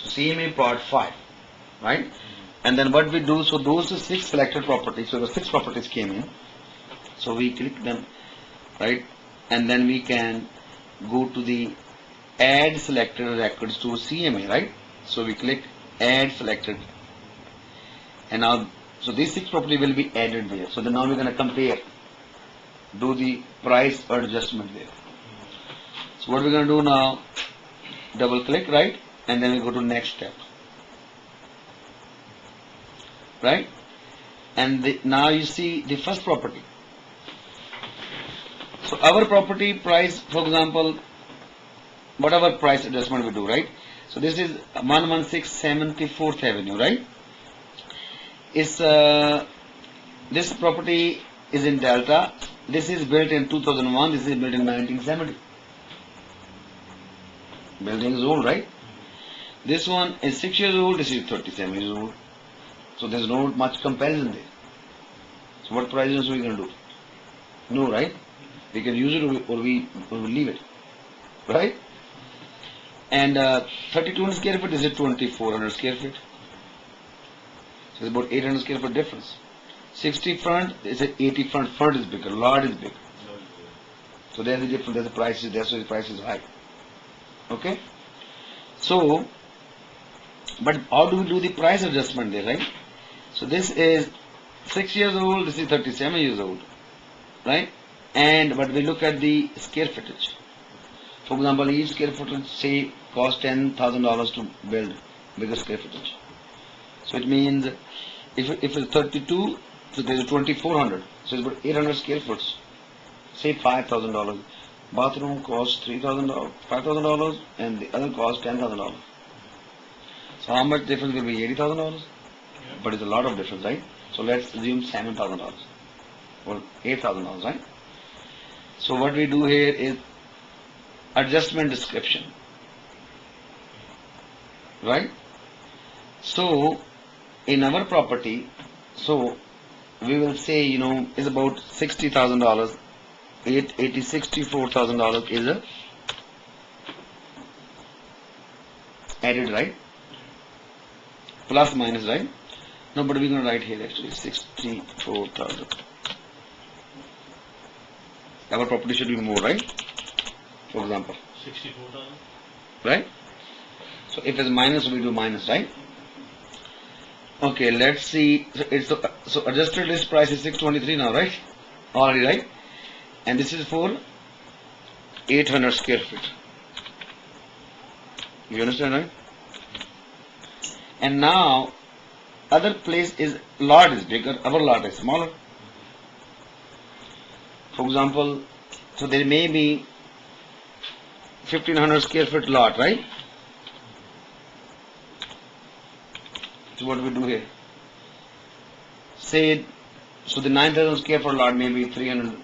So CMA part 5, right? And then what we do, so those are 6 selected properties, so the 6 properties came in, so we click them, right? And then we can go to the add selected records to CMA, right? So we click add selected, and now, so these 6 properties will be added there. So then now we're going to compare, do the price adjustment there. So what we're going to do now, double click, right? And then we go to next step, right? And now you see the first property. So our property price, for example, whatever price adjustment we do, right? So this is 116 74th Avenue, right? This property is in Delta. This is built in 2001. This is built in 1970. Building is old, right? This one is 6 years old. This is 37 years old. So there's no much comparison there. So what prices are we going to do? No, right? We can use it or we leave it, right? And 3200 square feet is at 2400 square feet. So it's about 800 square foot difference. 60 front is at 80 front. Front is bigger, lot is bigger. So there's the difference. There's the price. That's why the price is high. Okay. So, but how do we do the price adjustment there, right? So this is 6 years old. This is 37 years old, right? And but we look at the square footage. For example, each square footage say cost $10,000 to build bigger square footage. So it means if it's 32, so there's 2400. So it's about 800 square foot. Say $5,000. Bathroom costs $3,000, $5,000, and the other costs $10,000. So how much difference will be? $80,000. Yeah. But it's a lot of difference, right? So let's assume $7,000 or $8,000, right? So what we do here is adjustment description, right? So in our property, so we will say, is about $60,000. $64,000 is a added, right? Plus minus, right? No, but we're going to write here actually 64,000. Our property should be more, right? For example, 64,000. Right? So if it's minus, we do minus, right? Okay, let's see. So adjusted list price is 623 now, right? Already, right? And this is for 800 square feet. You understand, right? And now other place is lot is bigger, our lot is smaller. For example, so there may be 1500 square foot lot, right? So what we do here? Say, so the 9,000 square foot lot may be $385,000,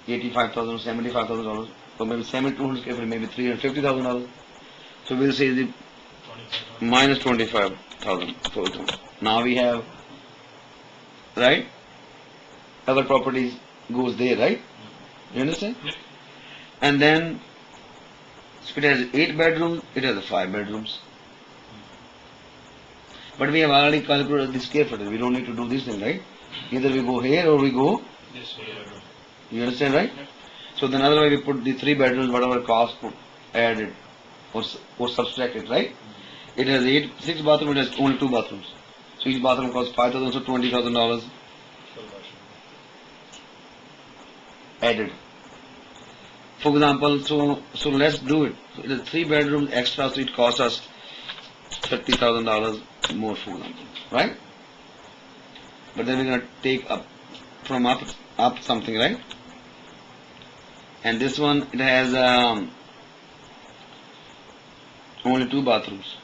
$75,000, or maybe 7,200 square feet, maybe $350,000. So we'll say the minus 25,000 for example. Now we have, right? Other properties goes there, right? You understand? And then so it has 8 bedrooms, it has 5 bedrooms. But we have already calculated the square footage. We don't need to do this thing, right? Either we go here or we go This way. You understand, right? So then another way we put the 3 bedrooms, whatever cost put added or subtracted, right? It has 6 bathrooms, it has only 2 bathrooms. So each bathroom costs $5,000, so $20,000 added. For example, so let's do it. So it is 3 bedrooms extra, so it costs us $30,000 more, for example, right? But then we're gonna take up from up something, right? And this one, it has only 2 bathrooms,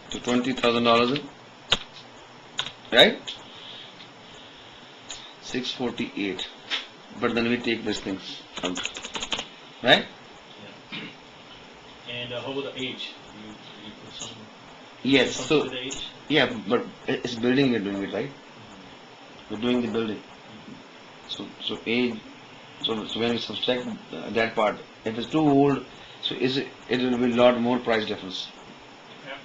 so $20,000, right? 648. But then we take these things out, right? Yeah. And how about the age? You put some. Yes. So The age? yeah, but it's building. We're doing it, right? We're doing the building. So age. So when we subtract that part, if it's too old, so it will be a lot more price difference. Yeah.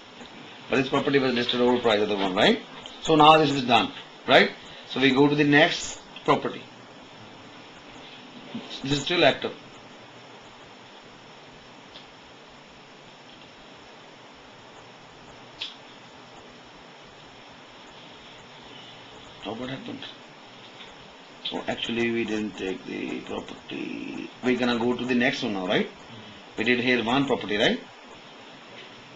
But this property was listed over price of the one, right? So now this is done, right? So we go to the next property. This is still active. Oh, what happened? So actually we didn't take the property. We're gonna go to the next one now, right? We did here one property, right?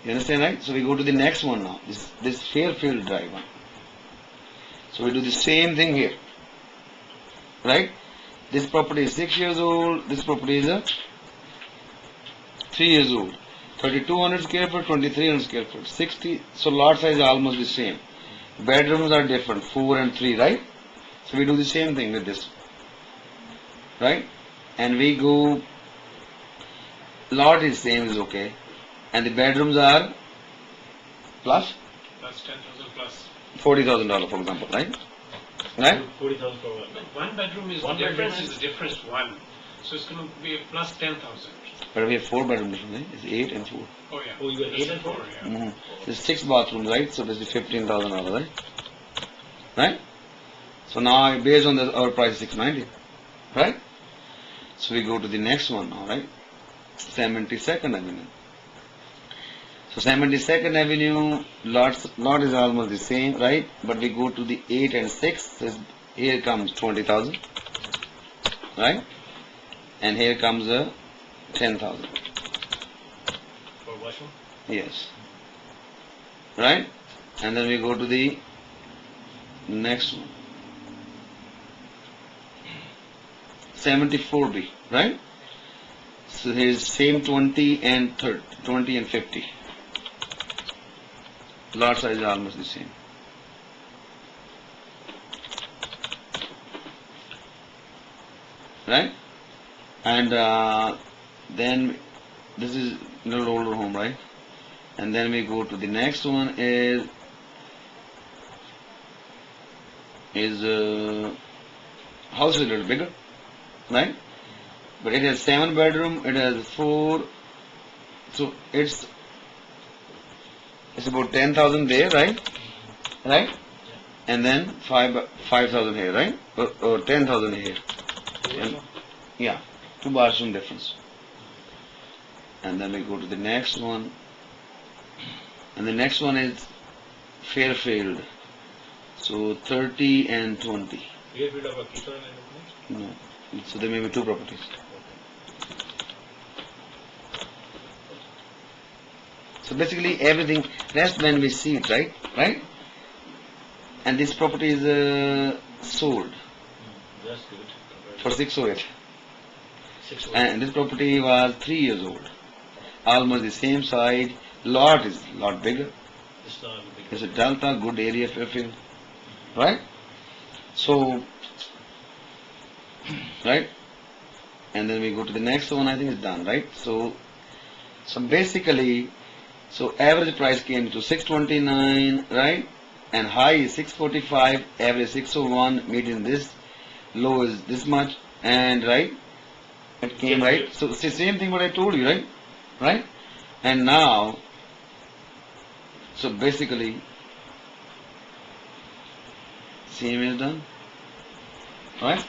You understand, right? So we go to the next one now. This Fairfield Drive one. So we do the same thing here, right? This property is 6 years old. This property is 3 years old. 3200 square foot, 2300 square foot, 60. So lot size is almost the same. Bedrooms are different, 4 and 3, right? So we do the same thing with this, right? And we go, lot is same is okay, and the bedrooms are plus Plus 10,000 plus. $40,000 for example, right? Right? 40,000 for one. One bedroom is One the difference bedroom is the difference one. So it's going to be a plus 10,000. But we have 4 bedrooms different, right? It's 8 and 4. Oh yeah. Oh, you got 8 and 4? Yeah. Mm-hmm. There's 6 bathrooms, right? So this is $15,000, right? Right? So now based on our price is 690, right? So we go to the next one now, right? 72nd Avenue. So 72nd Avenue, lot is almost the same, right? But we go to the 8 and 6. So here comes 20,000, right? And here comes 10,000. For washroom? Yes. Right? And then we go to the next one. 74B, right? So here's same 20 and 30, 20 and 50. Lot size is almost the same. Right? And then this is a little older home, right? And then we go to the next one is house is a little bigger, right? But it has 7 bedroom, it has 4, so it's about 10,000 there, right? Right? And then 5,000 here, right? Or 10,000 here. And, yeah, 2 bathroom difference. And then we go to the next one. And the next one is Fairfield. So 30 and 20. Fairfield of a kitchen and No. So there may be 2 properties. So basically everything, rest when we see it, right? Right? And this property is sold That's good. for 608. 6 And this property was 3 years old. Almost the same size. Lot is a lot bigger. It's not a big. It's a delta, good area Fairfield. Right? So, right? And then we go to the next one, I think it's done, right? So basically, so average price came to 629, right? And high is 645, average 601, median this, low is this much, and right? It came, right? So it's the same thing what I told you, right? Right? And now, so basically, same is done, right?